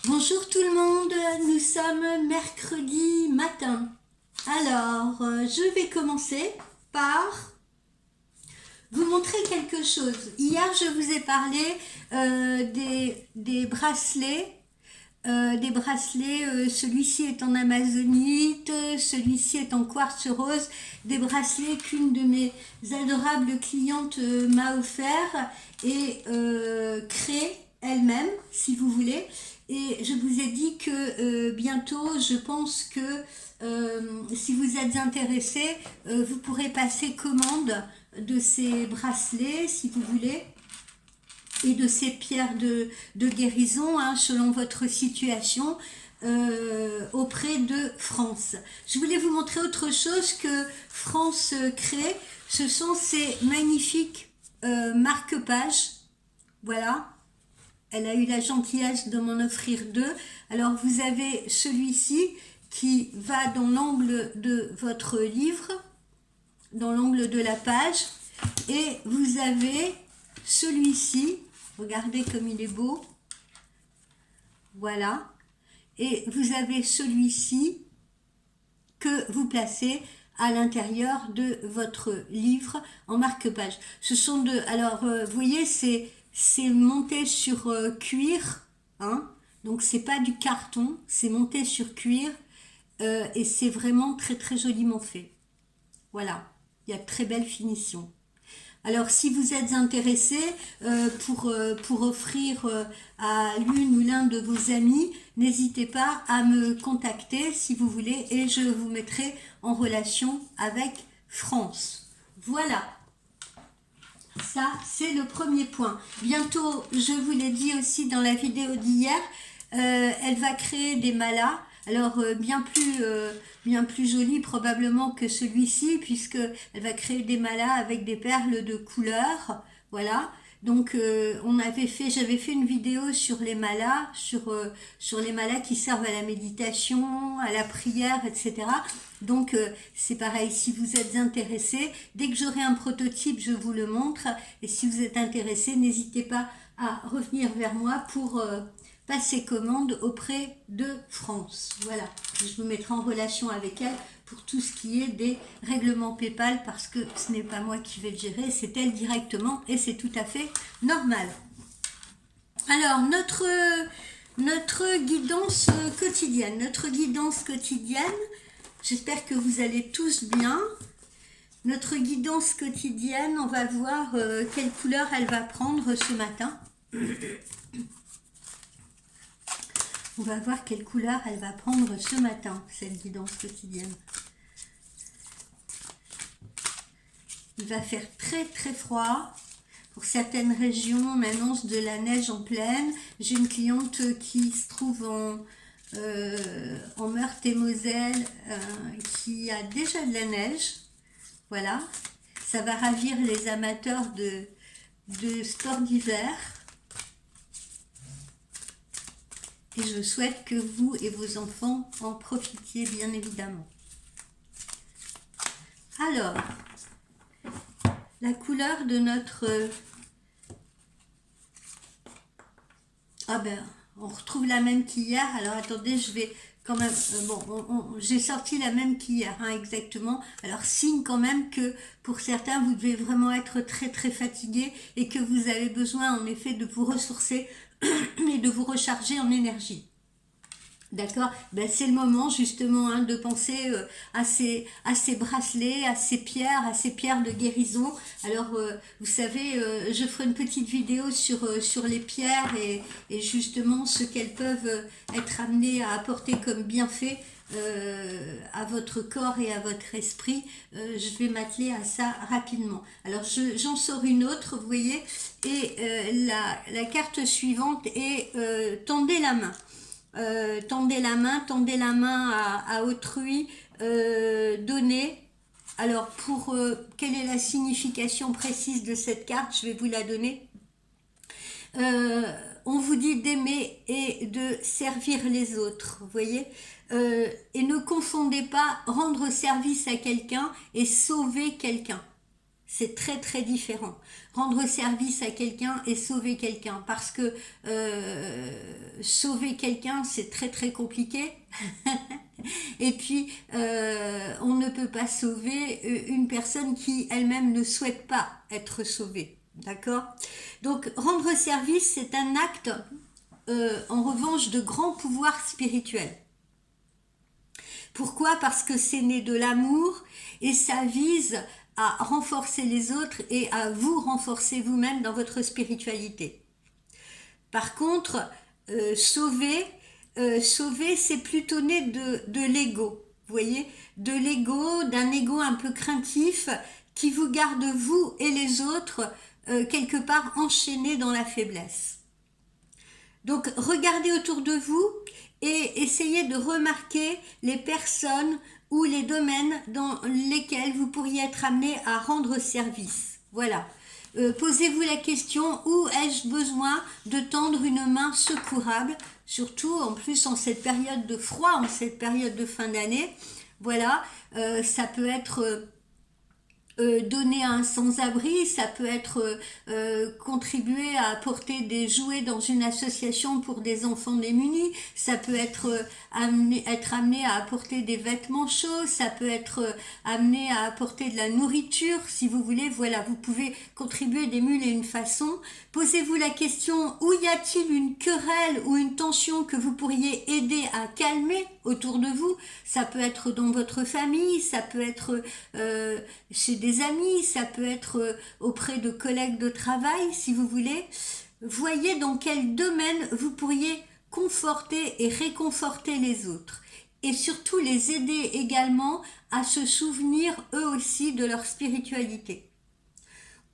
Bonjour tout le monde, nous sommes mercredi matin. Alors, je vais commencer par vous montrer quelque chose. Hier, je vous ai parlé des bracelets. Celui-ci est en amazonite, celui-ci est en quartz rose, des bracelets qu'une de mes adorables clientes m'a offert et créé elle-même, si vous voulez. Et je vous ai dit que bientôt, je pense que si vous êtes intéressé, vous pourrez passer commande de ces bracelets, si vous voulez, et de ces pierres de guérison, hein, selon votre situation, auprès de France. Je voulais vous montrer autre chose que France crée. Ce sont ces magnifiques marque-pages. Voilà. Elle a eu la gentillesse de m'en offrir deux. Alors vous avez celui-ci qui va dans l'angle de votre livre, dans l'angle de la page. Et vous avez celui-ci. Regardez comme il est beau. Voilà. Et vous avez celui-ci que vous placez à l'intérieur de votre livre en marque-page. Ce sont deux. Alors, vous voyez, c'est monté sur cuir, hein. Donc c'est pas du carton, c'est monté sur cuir et c'est vraiment très très joliment fait. Voilà, il y a de très belles finitions. Alors si vous êtes intéressé pour offrir à l'une ou l'un de vos amis, n'hésitez pas à me contacter si vous voulez et je vous mettrai en relation avec France. Voilà, ça c'est le premier point. Bientôt, je vous l'ai dit aussi dans la vidéo d'hier, elle va créer des malas. Alors bien plus joli probablement que celui-ci, puisque elle va créer des malas avec des perles de couleur. Voilà. Donc j'avais fait une vidéo sur les malas, sur les malas qui servent à la méditation, à la prière, etc. Donc c'est pareil, si vous êtes intéressé, dès que j'aurai un prototype, je vous le montre. Et si vous êtes intéressé, n'hésitez pas à revenir vers moi pour passer commande auprès de France. Voilà, je vous mettrai en relation avec elle pour tout ce qui est des règlements PayPal parce que ce n'est pas moi qui vais le gérer, c'est elle directement et c'est tout à fait normal. Alors, notre guidance quotidienne, j'espère que vous allez tous bien. Notre guidance quotidienne, on va voir quelle couleur elle va prendre ce matin. On va voir quelle couleur elle va prendre ce matin, cette guidance quotidienne. Il va faire très très froid. Pour certaines régions, on annonce de la neige en pleine. J'ai une cliente qui se trouve en Meurthe-et-Moselle, qui a déjà de la neige. Voilà. Ça va ravir les amateurs de sport d'hiver. Et je souhaite que vous et vos enfants en profitiez bien évidemment. Alors, la couleur de notre... Ah ben, on retrouve la même qu'hier. Alors attendez, je vais quand même... j'ai sorti la même qu'hier, hein, exactement. Alors signe quand même que pour certains, vous devez vraiment être très très fatigué et que vous avez besoin en effet de vous ressourcer et de vous recharger en énergie. D'accord, ben, c'est le moment justement, hein, de penser à ces bracelets, à ces pierres de guérison. Alors vous savez, je ferai une petite vidéo sur les pierres et justement ce qu'elles peuvent être amenées à apporter comme bienfait à votre corps et à votre esprit. Je vais m'atteler à ça rapidement. Alors j'en sors une autre, vous voyez, et la carte suivante est tendez la main. Tendez la main à autrui, donnez. Alors quelle est la signification précise de cette carte? Je vais vous la donner. On vous dit d'aimer et de servir les autres, vous voyez, et ne confondez pas rendre service à quelqu'un et sauver quelqu'un. C'est très très différent. Rendre service à quelqu'un et sauver quelqu'un. Parce que sauver quelqu'un, c'est très très compliqué. Et puis, on ne peut pas sauver une personne qui elle-même ne souhaite pas être sauvée. D'accord? Donc, rendre service, c'est un acte, en revanche, de grand pouvoir spirituel. Pourquoi? Parce que c'est né de l'amour et ça vise à renforcer les autres et à vous renforcer vous-même dans votre spiritualité. Par contre, sauver, c'est plutôt né de l'ego. Vous voyez, de l'ego, d'un ego un peu craintif qui vous garde vous et les autres quelque part enchaînés dans la faiblesse. Donc regardez autour de vous et essayez de remarquer les personnes ou les domaines dans lesquels vous pourriez être amené à rendre service. Voilà. Posez-vous la question, où ai-je besoin de tendre une main secourable, surtout en plus en cette période de froid, en cette période de fin d'année. Voilà, ça peut être donner à un sans-abri, ça peut être contribuer à apporter des jouets dans une association pour des enfants démunis, ça peut être amené à apporter des vêtements chauds, ça peut être amené à apporter de la nourriture, si vous voulez. Voilà, vous pouvez contribuer des mille et une façons. Posez-vous la question, où y a-t-il une querelle ou une tension que vous pourriez aider à calmer autour de vous? Ça peut être dans votre famille, ça peut être chez des amis, ça peut être auprès de collègues de travail, si vous voulez. Voyez dans quel domaine vous pourriez conforter et réconforter les autres. Et surtout les aider également à se souvenir eux aussi de leur spiritualité.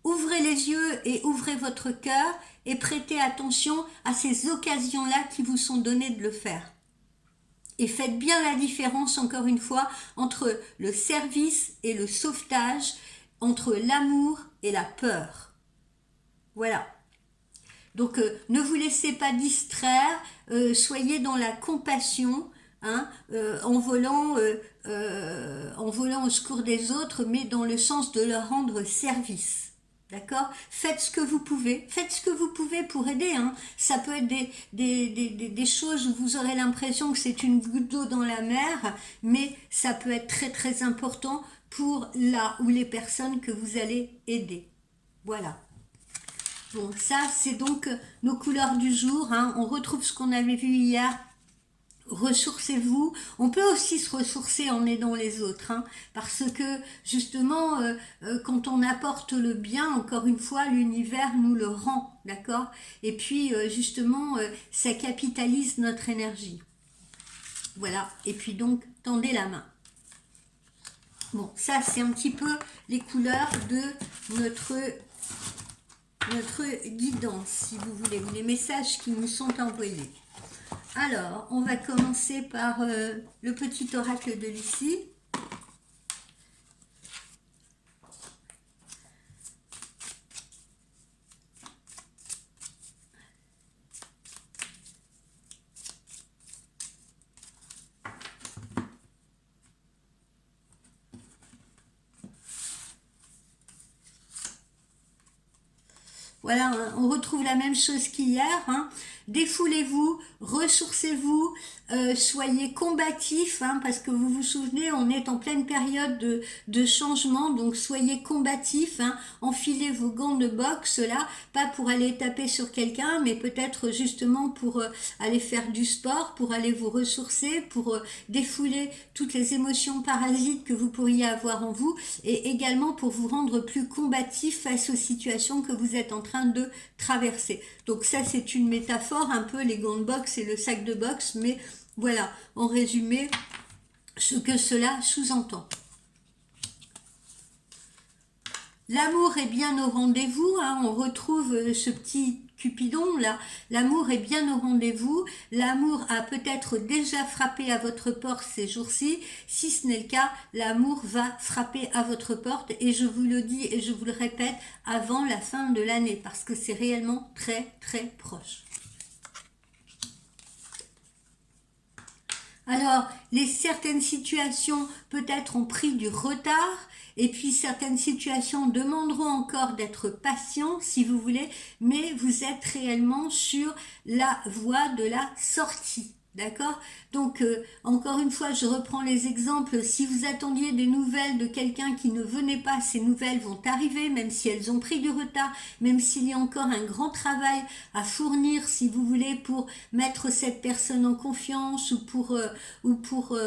Ouvrez les yeux et ouvrez votre cœur et prêtez attention à ces occasions-là qui vous sont données de le faire. Et faites bien la différence, encore une fois, entre le service et le sauvetage, entre l'amour et la peur. Voilà. Donc, ne vous laissez pas distraire, soyez dans la compassion, hein, en volant au secours des autres, mais dans le sens de leur rendre service. D'accord? Faites ce que vous pouvez pour aider, hein. Ça peut être des choses où vous aurez l'impression que c'est une goutte d'eau dans la mer, mais ça peut être très très important pour là ou les personnes que vous allez aider. Voilà. Bon, ça c'est donc nos couleurs du jour, hein. On retrouve ce qu'on avait vu hier. Ressourcez-vous. On peut aussi se ressourcer en aidant les autres, hein, parce que justement quand on apporte le bien, encore une fois, l'univers nous le rend, d'accord? Et puis justement ça capitalise notre énergie. Voilà. Et puis donc tendez la main. Bon, ça c'est un petit peu les couleurs de notre guidance, si vous voulez, ou les messages qui nous sont envoyés. Alors, on va commencer par le petit oracle de Lucie. Voilà, hein, on retrouve la même chose qu'hier, hein. Défoulez-vous, ressourcez-vous, soyez combatifs, hein, parce que vous vous souvenez, on est en pleine période de changement, donc soyez combatifs, hein, enfilez vos gants de boxe là, pas pour aller taper sur quelqu'un, mais peut-être justement pour aller faire du sport, pour aller vous ressourcer, pour défouler toutes les émotions parasites que vous pourriez avoir en vous, et également pour vous rendre plus combatifs face aux situations que vous êtes en train de traverser. Donc ça c'est une métaphore, un peu les gants de boxe et le sac de boxe, mais voilà, en résumé, ce que cela sous-entend. L'amour est bien au rendez-vous, hein, on retrouve ce petit Cupidon là, l'amour est bien au rendez-vous, l'amour a peut-être déjà frappé à votre porte ces jours-ci, si ce n'est le cas, l'amour va frapper à votre porte, et je vous le dis et je vous le répète, avant la fin de l'année, parce que c'est réellement très très proche. Alors, certaines situations peut-être ont pris du retard, et puis certaines situations demanderont encore d'être patient, si vous voulez, mais vous êtes réellement sur la voie de la sortie. D'accord? Donc, encore une fois, je reprends les exemples. Si vous attendiez des nouvelles de quelqu'un qui ne venait pas, ces nouvelles vont arriver, même si elles ont pris du retard, même s'il y a encore un grand travail à fournir, si vous voulez, pour mettre cette personne en confiance ou pour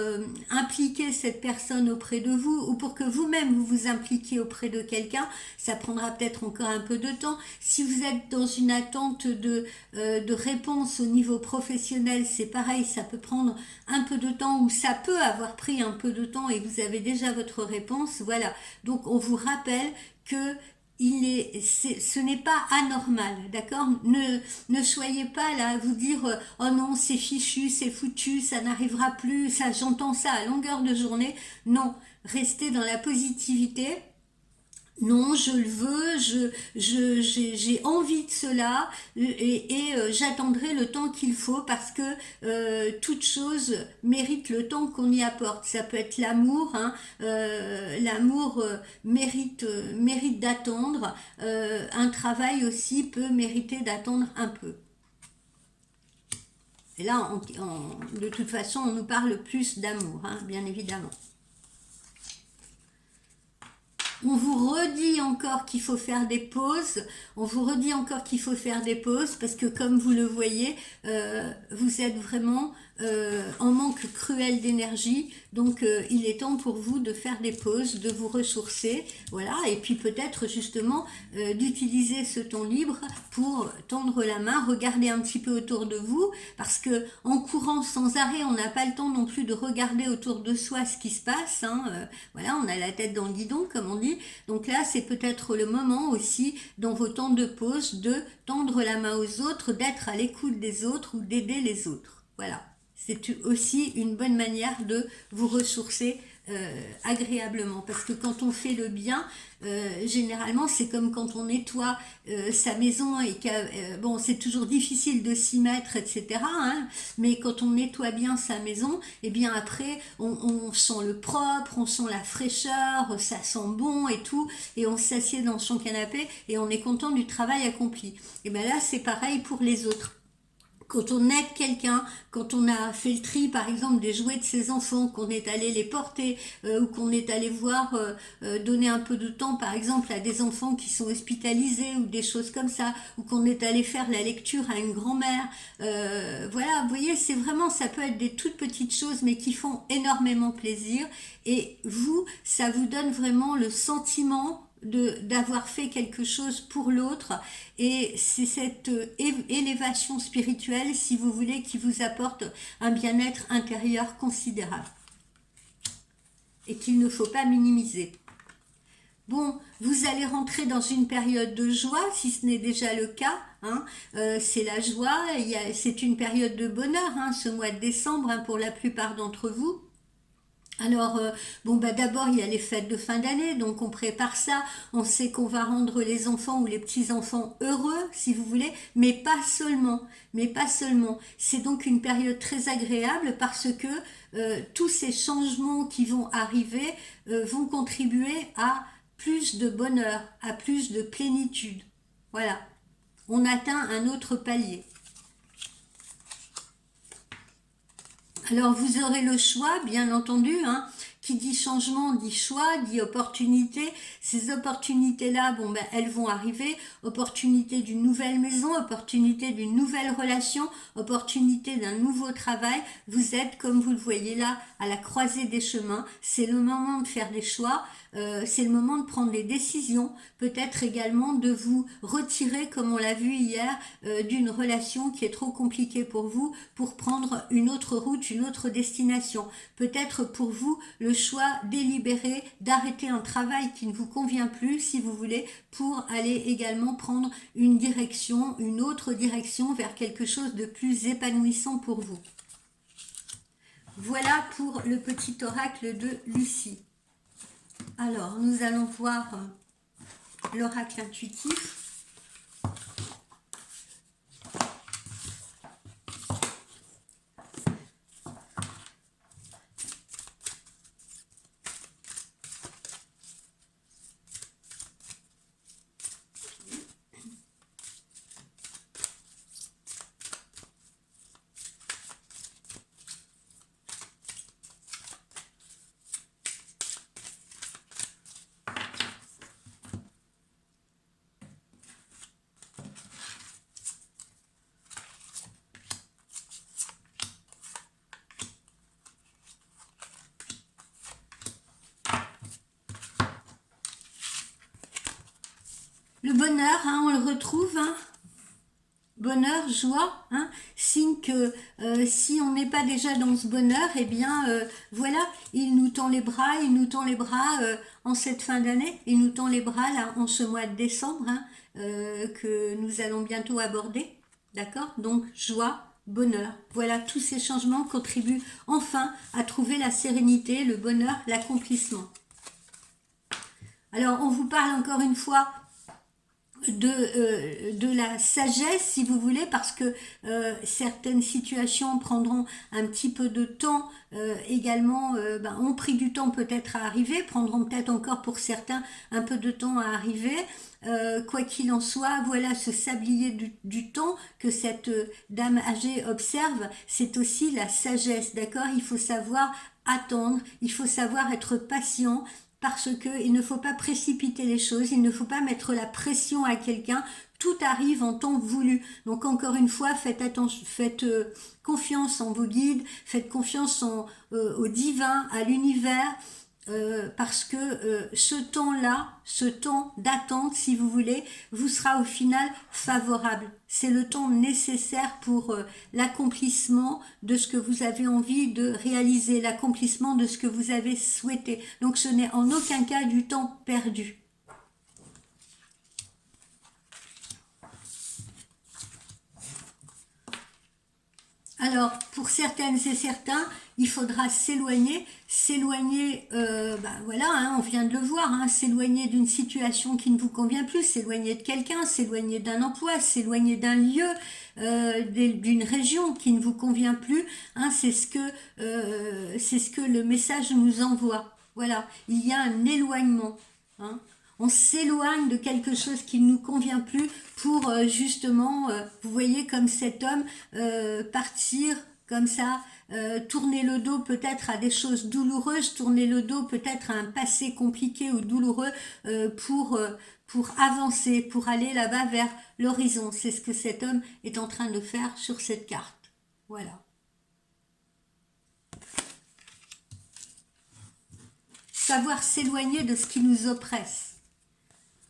impliquer cette personne auprès de vous, ou pour que vous-même vous vous impliquiez auprès de quelqu'un. Ça prendra peut-être encore un peu de temps. Si vous êtes dans une attente de réponse au niveau professionnel, c'est pareil, ça peut prendre un peu de temps, ou ça peut avoir pris un peu de temps et vous avez déjà votre réponse. Voilà, donc on vous rappelle que ce n'est pas anormal, d'accord? Ne soyez pas là à vous dire oh non, c'est fichu, c'est foutu, ça n'arrivera plus, ça, j'entends ça à longueur de journée. Non, restez dans la positivité. Non, je le veux, j'ai envie de cela, j'attendrai le temps qu'il faut, parce que toute chose mérite le temps qu'on y apporte. Ça peut être l'amour, hein, l'amour mérite d'attendre. Un travail aussi peut mériter d'attendre un peu. Et là, de toute façon, on nous parle plus d'amour, hein, bien évidemment. On vous redit encore qu'il faut faire des pauses. On vous redit encore qu'il faut faire des pauses, parce que comme vous le voyez, vous êtes vraiment en manque cruel d'énergie. Donc il est temps pour vous de faire des pauses, de vous ressourcer. Voilà. Et puis peut-être justement d'utiliser ce temps libre pour tendre la main, regarder un petit peu autour de vous, parce que en courant sans arrêt, on n'a pas le temps non plus de regarder autour de soi ce qui se passe, hein. Voilà, on a la tête dans le guidon, comme on dit. Donc là, c'est peut-être le moment aussi, dans vos temps de pause, de tendre la main aux autres, d'être à l'écoute des autres ou d'aider les autres. Voilà, c'est aussi une bonne manière de vous ressourcer agréablement, parce que quand on fait le bien, généralement c'est comme quand on nettoie sa maison, et bon, c'est toujours difficile de s'y mettre, etc., hein, mais quand on nettoie bien sa maison, et bien après on sent le propre, on sent la fraîcheur, ça sent bon et tout, et on s'assied dans son canapé et on est content du travail accompli. Et bien là, c'est pareil pour les autres. Quand on aide quelqu'un, quand on a fait le tri par exemple des jouets de ses enfants, qu'on est allé les porter, ou qu'on est allé voir, donner un peu de temps par exemple à des enfants qui sont hospitalisés ou des choses comme ça, ou qu'on est allé faire la lecture à une grand-mère, voilà, vous voyez, c'est vraiment, ça peut être des toutes petites choses mais qui font énormément plaisir, et vous, ça vous donne vraiment le sentiment d'avoir fait quelque chose pour l'autre, et c'est cette élévation spirituelle, si vous voulez, qui vous apporte un bien-être intérieur considérable et qu'il ne faut pas minimiser. Bon, vous allez rentrer dans une période de joie, si ce n'est déjà le cas, hein. C'est la joie, c'est une période de bonheur, hein, ce mois de décembre, hein, pour la plupart d'entre vous. Alors, bon, bah d'abord, il y a les fêtes de fin d'année, donc on prépare ça, on sait qu'on va rendre les enfants ou les petits-enfants heureux, si vous voulez, mais pas seulement, C'est donc une période très agréable, parce que tous ces changements qui vont arriver vont contribuer à plus de bonheur, à plus de plénitude. Voilà, on atteint un autre palier. Alors vous aurez le choix, bien entendu, hein. Qui dit changement dit choix, dit opportunité. Ces opportunités-là, bon ben elles vont arriver. Opportunité d'une nouvelle maison, opportunité d'une nouvelle relation, opportunité d'un nouveau travail. Vous êtes, comme vous le voyez là, à la croisée des chemins. C'est le moment de faire des choix. C'est le moment de prendre des décisions, peut-être également de vous retirer, comme on l'a vu hier, d'une relation qui est trop compliquée pour vous, pour prendre une autre route, une autre destination. Peut-être pour vous le choix délibéré d'arrêter un travail qui ne vous convient plus, si vous voulez, pour aller également prendre une direction, une autre direction vers quelque chose de plus épanouissant pour vous. Voilà pour le petit oracle de Lucie. Alors, nous allons voir l'oracle intuitif. Le bonheur, hein, on le retrouve, hein. Bonheur, joie, hein, signe que si on n'est pas déjà dans ce bonheur, eh bien voilà, il nous tend les bras, il nous tend les bras en cette fin d'année, il nous tend les bras là en ce mois de décembre, hein, que nous allons bientôt aborder, d'accord? Donc joie, bonheur, voilà, tous ces changements contribuent enfin à trouver la sérénité, le bonheur, l'accomplissement. Alors on vous parle encore une fois de la sagesse, si vous voulez, parce que certaines situations prendront un petit peu de temps, également ont pris du temps peut-être à arriver, prendront peut-être encore pour certains un peu de temps à arriver. Quoi qu'il en soit, voilà, ce sablier du temps que cette dame âgée observe, c'est aussi la sagesse, d'accord? Il faut savoir attendre, il faut savoir être patient, parce que il ne faut pas précipiter les choses, il ne faut pas mettre la pression à quelqu'un, tout arrive en temps voulu. Donc encore une fois, faites attention, faites confiance en vos guides, faites confiance au divin, à l'univers, parce que ce temps-là, ce temps d'attente, si vous voulez, vous sera au final favorable. C'est le temps nécessaire pour l'accomplissement de ce que vous avez envie de réaliser, l'accomplissement de ce que vous avez souhaité. Donc ce n'est en aucun cas du temps perdu. Alors, pour certaines et certains, il faudra s'éloigner, voilà, hein, on vient de le voir, hein, s'éloigner d'une situation qui ne vous convient plus, s'éloigner de quelqu'un, s'éloigner d'un emploi, s'éloigner d'un lieu, d'une région qui ne vous convient plus, hein, c'est ce que le message nous envoie. Voilà, il y a un éloignement, hein. On s'éloigne de quelque chose qui ne nous convient plus pour justement, vous voyez, comme cet homme, partir comme ça, tourner le dos peut-être à des choses douloureuses, tourner le dos peut-être à un passé compliqué ou douloureux pour avancer, pour aller là-bas vers l'horizon. C'est ce que cet homme est en train de faire sur cette carte. Voilà. Savoir s'éloigner de ce qui nous oppresse.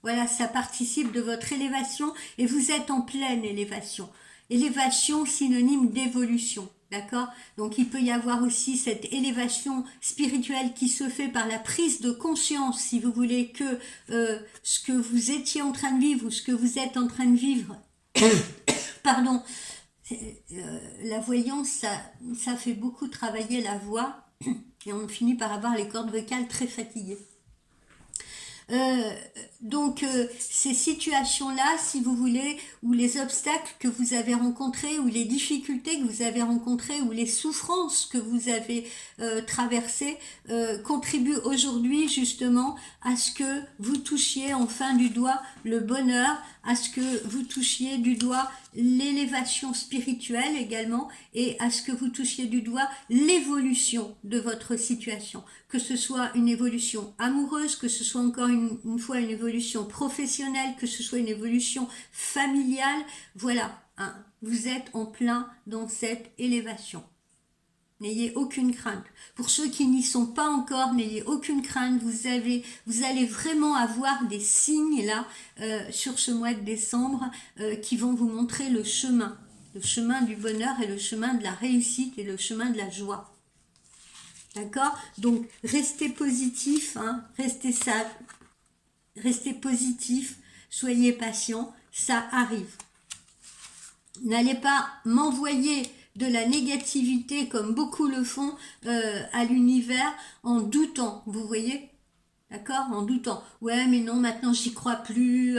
Voilà, ça participe de votre élévation et vous êtes en pleine élévation. Élévation synonyme d'évolution, d'accord? Donc il peut y avoir aussi cette élévation spirituelle qui se fait par la prise de conscience, si vous voulez, que ce que vous étiez en train de vivre ou ce que vous êtes en train de vivre, pardon, la voyance, ça fait beaucoup travailler la voix et on finit par avoir les cordes vocales très fatiguées. Donc ces situations-là, si vous voulez, ou les obstacles que vous avez rencontrés, ou les difficultés que vous avez rencontrées, ou les souffrances que vous avez traversées, contribuent aujourd'hui justement à ce que vous touchiez enfin du doigt le bonheur, à ce que vous touchiez du doigt l'élévation spirituelle également, et à ce que vous touchiez du doigt l'évolution de votre situation, que ce soit une évolution amoureuse, que ce soit encore une fois une évolution professionnelle, que ce soit une évolution familiale, voilà, hein, vous êtes en plein dans cette élévation. N'ayez aucune crainte. Pour ceux qui n'y sont pas encore, n'ayez aucune crainte. Vous allez vraiment avoir des signes là sur ce mois de décembre qui vont vous montrer le chemin du bonheur et le chemin de la réussite et le chemin de la joie. D'accord? Donc restez positif, hein, restez positif, soyez patient, ça arrive. N'allez pas m'envoyer de la négativité comme beaucoup le font à l'univers en doutant, vous voyez, d'accord, en doutant. Ouais, mais non, maintenant j'y crois plus,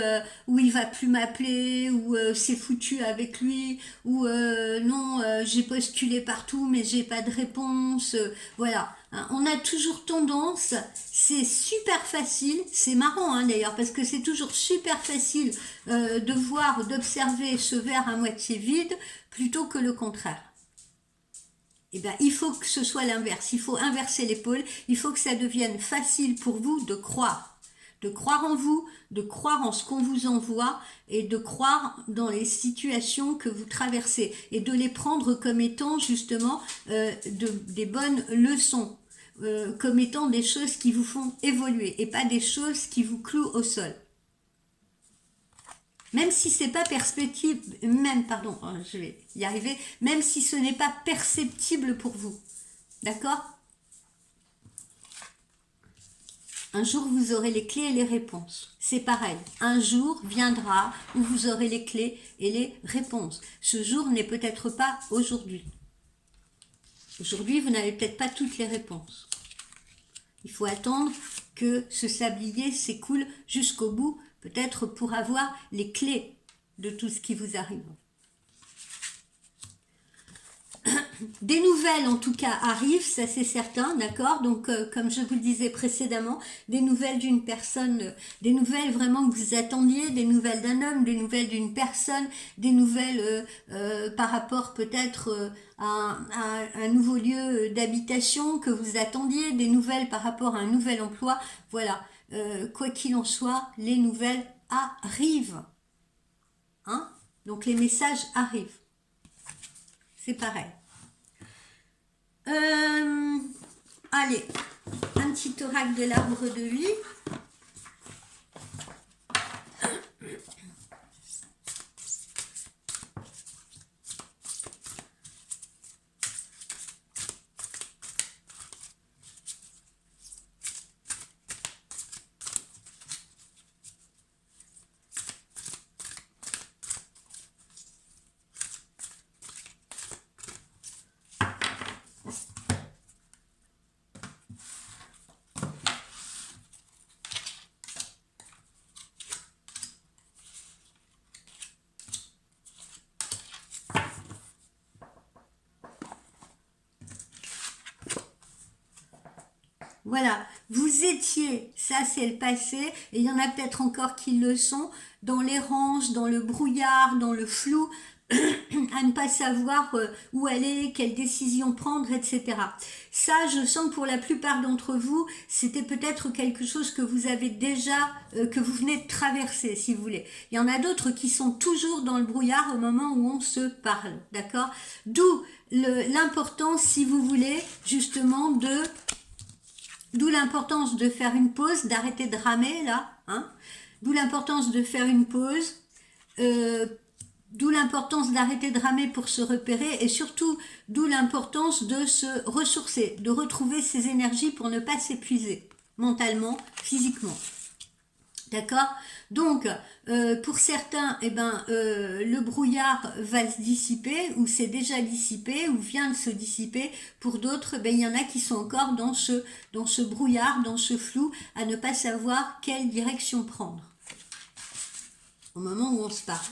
ou il va plus m'appeler, ou c'est foutu avec lui, ou non, j'ai postulé partout mais j'ai pas de réponse, voilà. Hein, on a toujours tendance, c'est super facile, c'est marrant hein, d'ailleurs, parce que c'est toujours super facile de voir, d'observer ce verre à moitié vide plutôt que le contraire. Eh bien, il faut que ce soit l'inverse, il faut inverser l'épaule, il faut que ça devienne facile pour vous de croire en vous, de croire en ce qu'on vous envoie et de croire dans les situations que vous traversez et de les prendre comme étant justement des bonnes leçons, comme étant des choses qui vous font évoluer et pas des choses qui vous clouent au sol. Même si c'est pas perspective, même, pardon, je vais y arriver, même si ce n'est pas perceptible pour vous. D'accord? Un jour, vous aurez les clés et les réponses. C'est pareil. Un jour viendra où vous aurez les clés et les réponses. Ce jour n'est peut-être pas aujourd'hui. Aujourd'hui, vous n'avez peut-être pas toutes les réponses. Il faut attendre que ce sablier s'écoule jusqu'au bout, peut-être pour avoir les clés de tout ce qui vous arrive. Des nouvelles en tout cas arrivent, ça c'est certain, d'accord? Donc comme je vous le disais précédemment, des nouvelles d'une personne, des nouvelles vraiment que vous attendiez, des nouvelles d'un homme, des nouvelles d'une personne, des nouvelles par rapport peut-être à un nouveau lieu d'habitation que vous attendiez, des nouvelles par rapport à un nouvel emploi. Voilà, quoi qu'il en soit, les nouvelles arrivent. Hein? Donc les messages arrivent. C'est pareil. Allez, un petit oracle de l'arbre de vie. Voilà, vous étiez, ça c'est le passé, et il y en a peut-être encore qui le sont, dans l'errance, dans le brouillard, dans le flou, à ne pas savoir où aller, quelle décision prendre, etc. Ça, je sens que pour la plupart d'entre vous, c'était peut-être quelque chose que vous avez déjà, que vous venez de traverser, si vous voulez. Il y en a d'autres qui sont toujours dans le brouillard au moment où on se parle, d'accord? D'où l'importance, si vous voulez, justement D'où l'importance de faire une pause, d'arrêter de ramer là, hein. D'où l'importance de faire une pause, d'où l'importance d'arrêter de ramer pour se repérer et surtout d'où l'importance de se ressourcer, de retrouver ses énergies pour ne pas s'épuiser mentalement, physiquement. D'accord? Donc, pour certains, le brouillard va se dissiper, ou c'est déjà dissipé, ou vient de se dissiper. Pour d'autres, il y en a qui sont encore dans ce brouillard, dans ce flou, à ne pas savoir quelle direction prendre. Au moment où on se parle.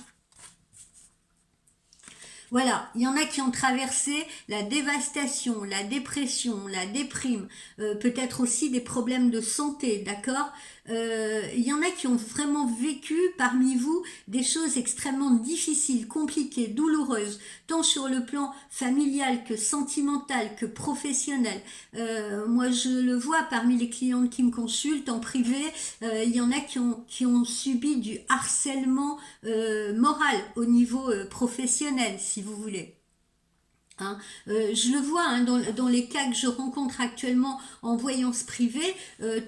Voilà, il y en a qui ont traversé la dévastation, la dépression, la déprime, peut-être aussi des problèmes de santé, d'accord? Il y en a qui ont vraiment vécu parmi vous des choses extrêmement difficiles, compliquées, douloureuses, tant sur le plan familial que sentimental, que professionnel. Moi, je le vois parmi les clientes qui me consultent en privé, il y en a qui ont subi du harcèlement moral au niveau professionnel, si vous voulez. Hein, je le vois dans les cas que je rencontre actuellement en voyance privée,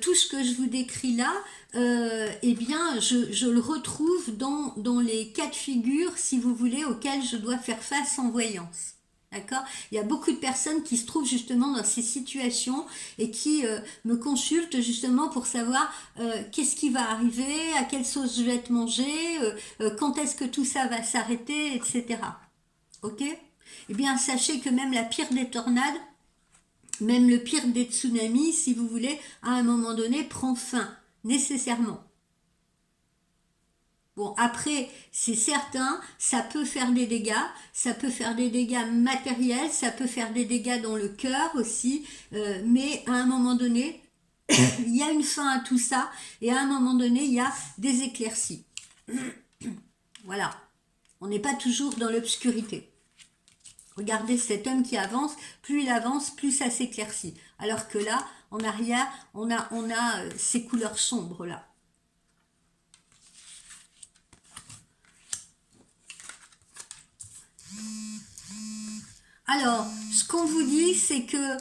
tout ce que je vous décris là, je le retrouve dans les cas de figure, si vous voulez, auxquels je dois faire face en voyance. D'accord? Il y a beaucoup de personnes qui se trouvent justement dans ces situations et qui me consultent justement pour savoir qu'est-ce qui va arriver, à quelle sauce je vais être mangée, quand est-ce que tout ça va s'arrêter, etc. Ok? Eh bien, sachez que même la pire des tornades, même le pire des tsunamis, si vous voulez, à un moment donné, prend fin, nécessairement. Bon, après, c'est certain, ça peut faire des dégâts, ça peut faire des dégâts matériels, ça peut faire des dégâts dans le cœur aussi, mais à un moment donné, il y a une fin à tout ça, et à un moment donné, il y a des éclaircies. Voilà, on n'est pas toujours dans l'obscurité. Regardez cet homme qui avance, plus il avance, plus ça s'éclaircit. Alors que là, en arrière, on a ces couleurs sombres là. Alors, ce qu'on vous dit, c'est que,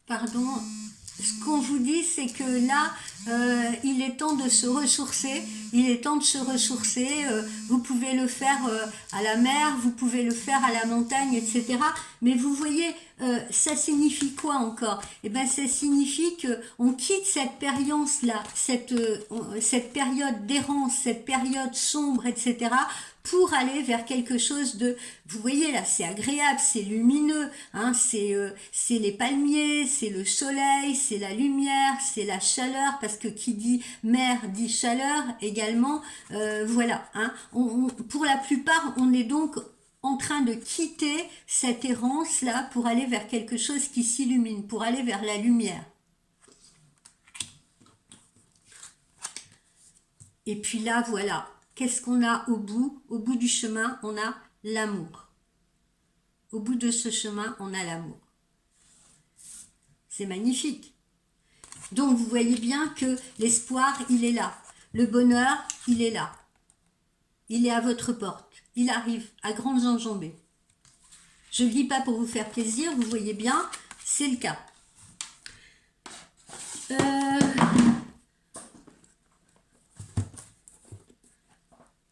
pardon, ce qu'on vous dit, c'est que là, il est temps de se ressourcer. Il est temps de se ressourcer. Vous pouvez le faire à la mer, vous pouvez le faire à la montagne, etc. Mais vous voyez, ça signifie quoi encore? Eh ben, ça signifie que on quitte cette période-là, cette période d'errance, cette période sombre, etc. pour aller vers quelque chose de, vous voyez là, c'est agréable, c'est lumineux, hein, c'est les palmiers, c'est le soleil, c'est la lumière, c'est la chaleur, parce que qui dit mer dit chaleur également, voilà, hein, pour la plupart, on est donc en train de quitter cette errance là pour aller vers quelque chose qui s'illumine, pour aller vers la lumière. Et puis là, voilà. Qu'est-ce qu'on a au bout? Au bout du chemin, on a l'amour. Au bout de ce chemin, on a l'amour. C'est magnifique. Donc, vous voyez bien que l'espoir, il est là. Le bonheur, il est là. Il est à votre porte. Il arrive à grandes enjambées. Je ne le dis pas pour vous faire plaisir, vous voyez bien, c'est le cas.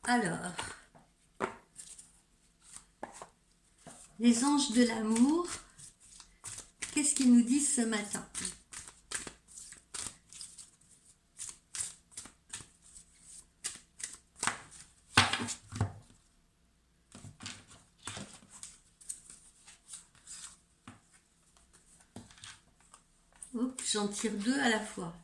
Alors, les anges de l'amour, qu'est-ce qu'ils nous disent ce matin? J'en tire deux à la fois.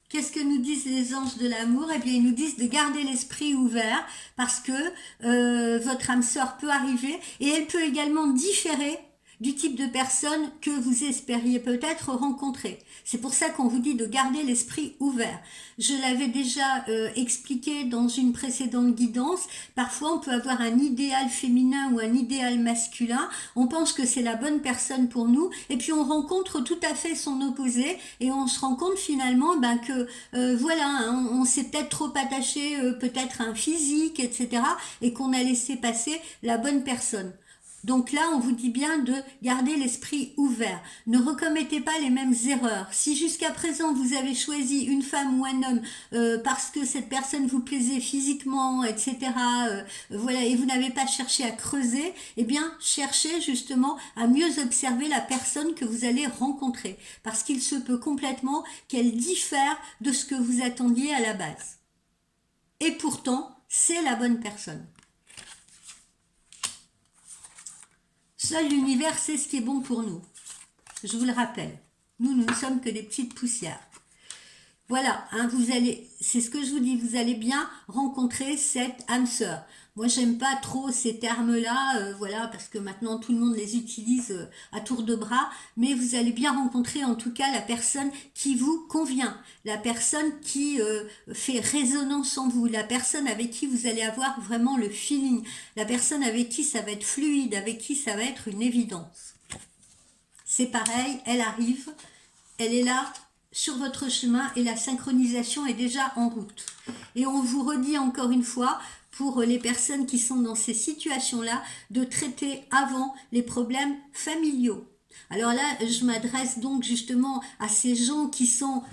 Qu'est-ce que nous disent les anges de l'amour? Eh bien, ils nous disent de garder l'esprit ouvert parce que votre âme sœur peut arriver et elle peut également différer du type de personne que vous espériez peut-être rencontrer. C'est pour ça qu'on vous dit de garder l'esprit ouvert. Je l'avais déjà expliqué dans une précédente guidance. Parfois, on peut avoir un idéal féminin ou un idéal masculin. On pense que c'est la bonne personne pour nous et puis on rencontre tout à fait son opposé et on se rend compte finalement que voilà, hein, on s'est peut-être trop attaché peut-être à un physique, etc. et qu'on a laissé passer la bonne personne. Donc là, on vous dit bien de garder l'esprit ouvert. Ne recommettez pas les mêmes erreurs. Si jusqu'à présent, vous avez choisi une femme ou un homme parce que cette personne vous plaisait physiquement, etc., voilà, et vous n'avez pas cherché à creuser, eh bien, cherchez justement à mieux observer la personne que vous allez rencontrer. Parce qu'il se peut complètement qu'elle diffère de ce que vous attendiez à la base. Et pourtant, c'est la bonne personne. Seul l'univers sait ce qui est bon pour nous. Je vous le rappelle. Nous ne sommes que des petites poussières. Voilà, hein, c'est ce que je vous dis, vous allez bien rencontrer cette âme sœur. Moi, j'aime pas trop ces termes-là, voilà, parce que maintenant tout le monde les utilise à tour de bras, mais vous allez bien rencontrer en tout cas la personne qui vous convient, la personne qui fait résonance en vous, la personne avec qui vous allez avoir vraiment le feeling, la personne avec qui ça va être fluide, avec qui ça va être une évidence. C'est pareil, elle arrive, elle est là sur votre chemin et la synchronisation est déjà en route. Et on vous redit encore une fois, pour les personnes qui sont dans ces situations-là, de traiter avant les problèmes familiaux. Alors là, je m'adresse donc justement à ces gens qui sont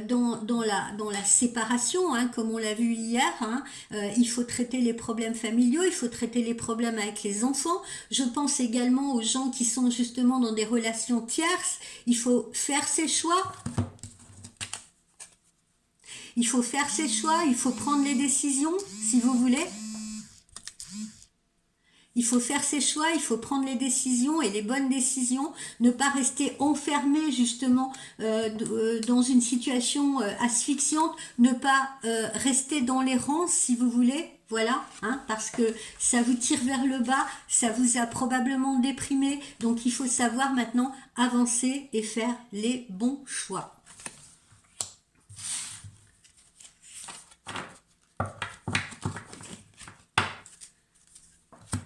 dans la séparation, hein, comme on l'a vu hier. Hein. Il faut traiter les problèmes familiaux, il faut traiter les problèmes avec les enfants. Je pense également aux gens qui sont justement dans des relations tierces. Il faut faire ses choix. Il faut faire ses choix, il faut prendre les décisions, si vous voulez. Il faut faire ses choix, il faut prendre les décisions et les bonnes décisions, ne pas rester enfermé justement dans une situation asphyxiante, ne pas rester dans l'errance, si vous voulez. Voilà, hein, parce que ça vous tire vers le bas, ça vous a probablement déprimé. Donc il faut savoir maintenant avancer et faire les bons choix.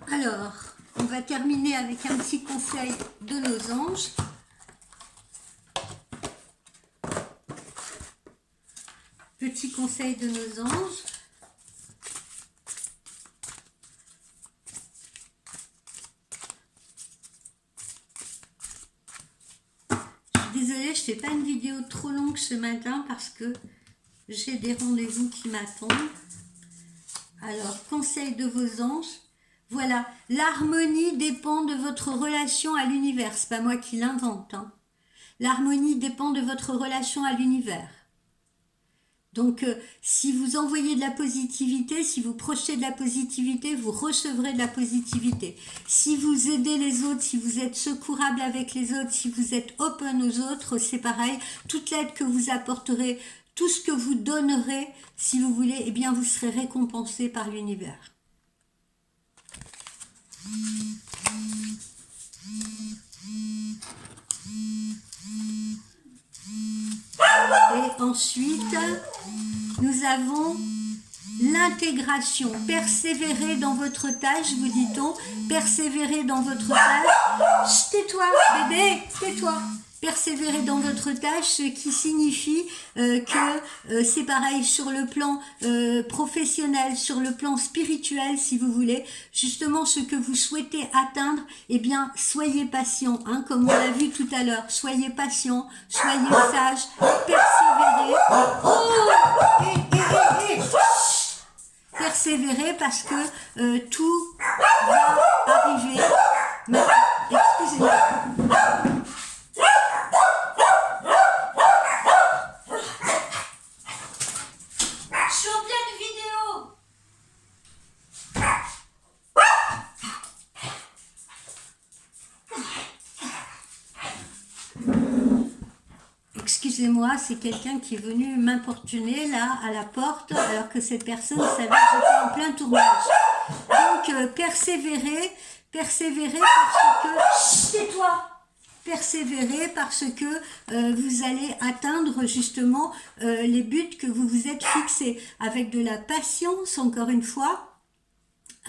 Alors, on va terminer avec un petit conseil de nos anges. Petit conseil de nos anges. Je suis désolée, je fais pas une vidéo trop longue ce matin parce que j'ai des rendez-vous qui m'attendent. Alors, conseil de vos anges. Voilà, l'harmonie dépend de votre relation à l'univers. C'est pas moi qui l'invente, hein. L'harmonie dépend de votre relation à l'univers. Donc, si vous envoyez de la positivité, si vous projetez de la positivité, vous recevrez de la positivité. Si vous aidez les autres, si vous êtes secourable avec les autres, si vous êtes open aux autres, c'est pareil. Toute l'aide que vous apporterez, tout ce que vous donnerez, si vous voulez, eh bien, vous serez récompensé par l'univers. Et ensuite, nous avons l'intégration. Persévérer dans votre tâche, vous dit-on. Persévérer dans votre tâche. Chut, tais-toi, bébé, tais-toi. Persévérer dans votre tâche, ce qui signifie que c'est pareil sur le plan professionnel, sur le plan spirituel, si vous voulez. Justement, ce que vous souhaitez atteindre, eh bien, soyez patient, hein, comme on l'a vu tout à l'heure. Soyez patient, soyez sage, persévérez. Persévérez parce que tout va arriver. Mais, excusez-moi. Excusez-moi, c'est quelqu'un qui est venu m'importuner là à la porte alors que cette personne savait que j'étais en plein tournage. Donc persévérez parce que... Tais-toi! Persévérez parce que vous allez atteindre justement les buts que vous vous êtes fixés avec de la patience, encore une fois.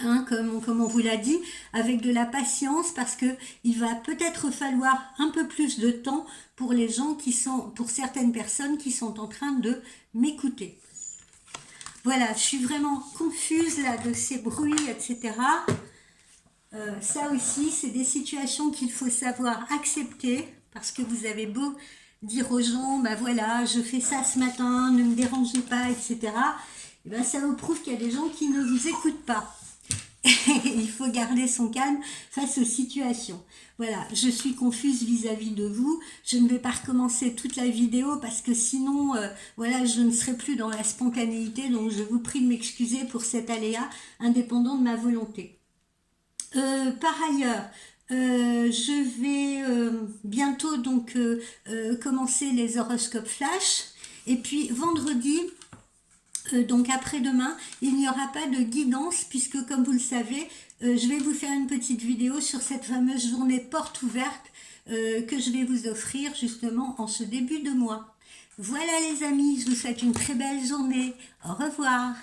Hein, comme on vous l'a dit, avec de la patience, parce que il va peut-être falloir un peu plus de temps pour les gens qui sont, pour certaines personnes qui sont en train de m'écouter. Voilà, je suis vraiment confuse là de ces bruits, etc. Ça aussi, c'est des situations qu'il faut savoir accepter, parce que vous avez beau dire aux gens, bah voilà, je fais ça ce matin, ne me dérangez pas, etc. Et ben ça vous prouve qu'il y a des gens qui ne vous écoutent pas. Il faut garder son calme face aux situations. Voilà, je suis confuse vis-à-vis de vous. Je ne vais pas recommencer toute la vidéo parce que sinon, voilà, je ne serai plus dans la spontanéité. Donc, je vous prie de m'excuser pour cet aléa indépendant de ma volonté. Par ailleurs, je vais bientôt donc commencer les horoscopes flash. Et puis, vendredi... donc après-demain, il n'y aura pas de guidance puisque comme vous le savez, je vais vous faire une petite vidéo sur cette fameuse journée porte ouverte que je vais vous offrir justement en ce début de mois. Voilà les amis, je vous souhaite une très belle journée. Au revoir.